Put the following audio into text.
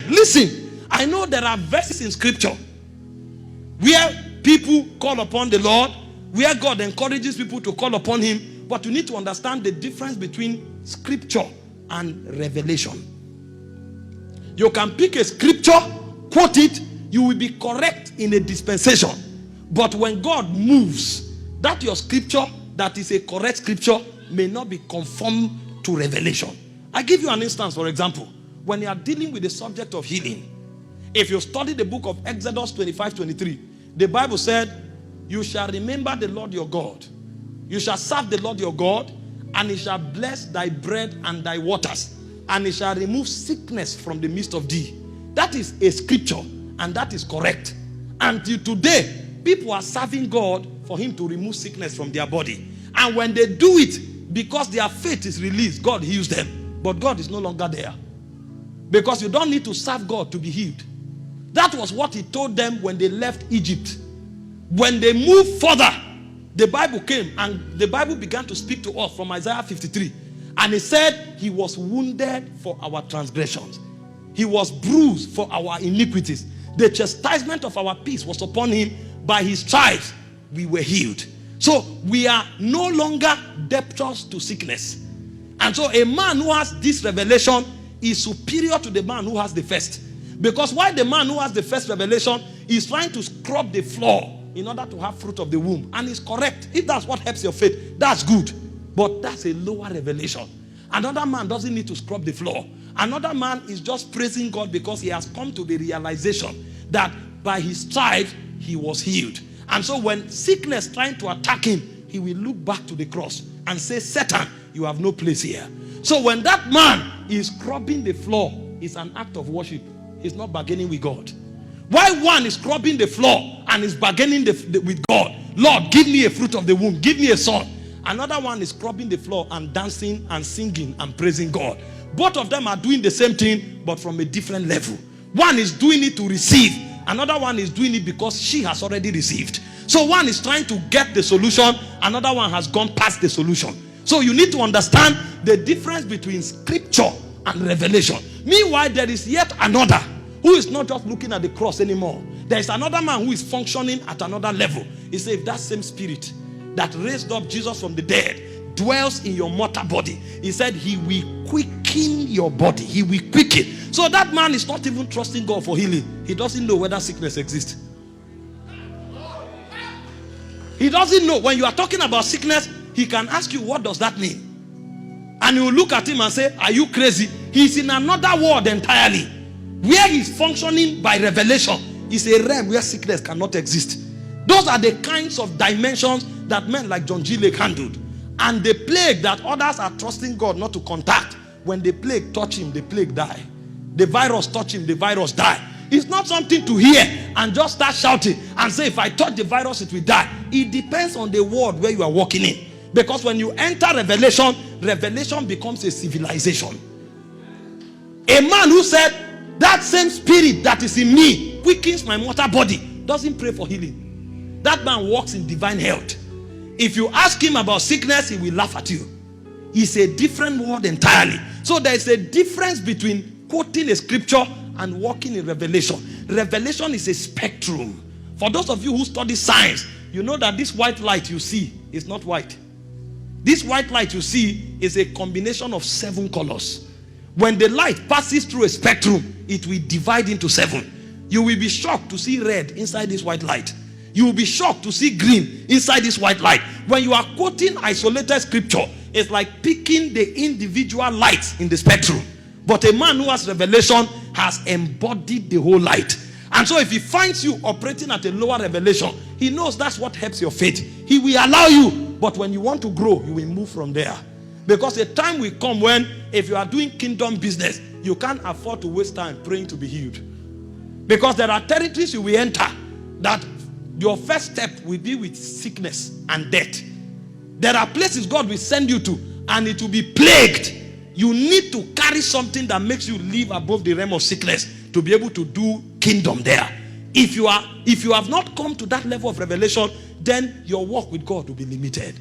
Listen, I know there are verses in scripture where people call upon the Lord, where God encourages people to call upon him, but you need to understand the difference between scripture and revelation. You can pick a scripture, quote it, you will be correct in a dispensation. But when God moves, that your scripture, that is a correct scripture, may not be conformed to revelation. I give you an instance, for example. When you are dealing with the subject of healing, if you study the book of Exodus 25:23, the Bible said, you shall remember the Lord your God. You shall serve the Lord your God, and he shall bless thy bread and thy waters, and he shall remove sickness from the midst of thee. That is a scripture, and that is correct. Until today, people are serving God for him to remove sickness from their body. And when they do it, because their faith is released, God heals them. But God is no longer there. Because you don't need to serve God to be healed. That was what he told them when they left Egypt. When they moved further, the Bible came and the Bible began to speak to us from Isaiah 53. And it said, he was wounded for our transgressions. He was bruised for our iniquities. The chastisement of our peace was upon him. By his stripes, we were healed. So we are no longer debtors to sickness. And so a man who has this revelation is superior to the man who has the first. Because while the man who has the first revelation is trying to scrub the floor in order to have fruit of the womb. And it's correct. If that's what helps your faith, that's good. But that's a lower revelation. Another man doesn't need to scrub the floor. Another man is just praising God because he has come to the realization that by his stripes, he was healed. And so when sickness trying to attack him, he will look back to the cross and say, Satan, you have no place here. So when that man is scrubbing the floor, it's an act of worship. He's not bargaining with God. While one is scrubbing the floor and is bargaining with God, Lord, give me a fruit of the womb, give me a son. Another one is scrubbing the floor and dancing and singing and praising God. Both of them are doing the same thing, but from a different level. One is doing it to receive. Another one is doing it because she has already received. So one is trying to get the solution. Another one has gone past the solution. So you need to understand the difference between scripture and revelation. Meanwhile, there is yet another who is not just looking at the cross anymore. There is another man who is functioning at another level. He said, if that same spirit that raised up Jesus from the dead dwells in your mortal body, he said he will quicken your body. He will quicken. So that man is not even trusting God for healing. He doesn't know whether sickness exists. He doesn't know. When you are talking about sickness, he can ask you, what does that mean? And you will look at him and say, are you crazy? He's in another world entirely. Where he's functioning by revelation is a realm where sickness cannot exist. Those are the kinds of dimensions that men like John G. Lake handled. And the plague that others are trusting God not to contact, when the plague touch him, the plague die. The virus touch him, the virus die. It's not something to hear and just start shouting and say, if I touch the virus, it will die. It depends on the world where you are walking in. Because when you enter revelation, revelation becomes a civilization. A man who said, that same spirit that is in me quickens my mortal body, doesn't pray for healing. That man walks in divine health. If you ask him about sickness, he will laugh at you. It's a different world entirely. So there is a difference between quoting a scripture and walking in revelation. Revelation is a spectrum. For those of you who study science, you know that this white light you see is not white. This white light you see is a combination of 7 colors. When the light passes through a spectrum, it will divide into 7. You will be shocked to see red inside this white light. You will be shocked to see green inside this white light. When you are quoting isolated scripture, it's like picking the individual lights in the spectrum. But a man who has revelation has embodied the whole light. And so if he finds you operating at a lower revelation, he knows that's what helps your faith. He will allow you. But when you want to grow, you will move from there. Because a time will come when, if you are doing kingdom business, you can't afford to waste time praying to be healed. Because there are territories you will enter that your first step will be with sickness and death. There are places God will send you to and it will be plagued. You need to carry something that makes you live above the realm of sickness to be able to do kingdom there. If you have not come to that level of revelation, then your walk with God will be limited.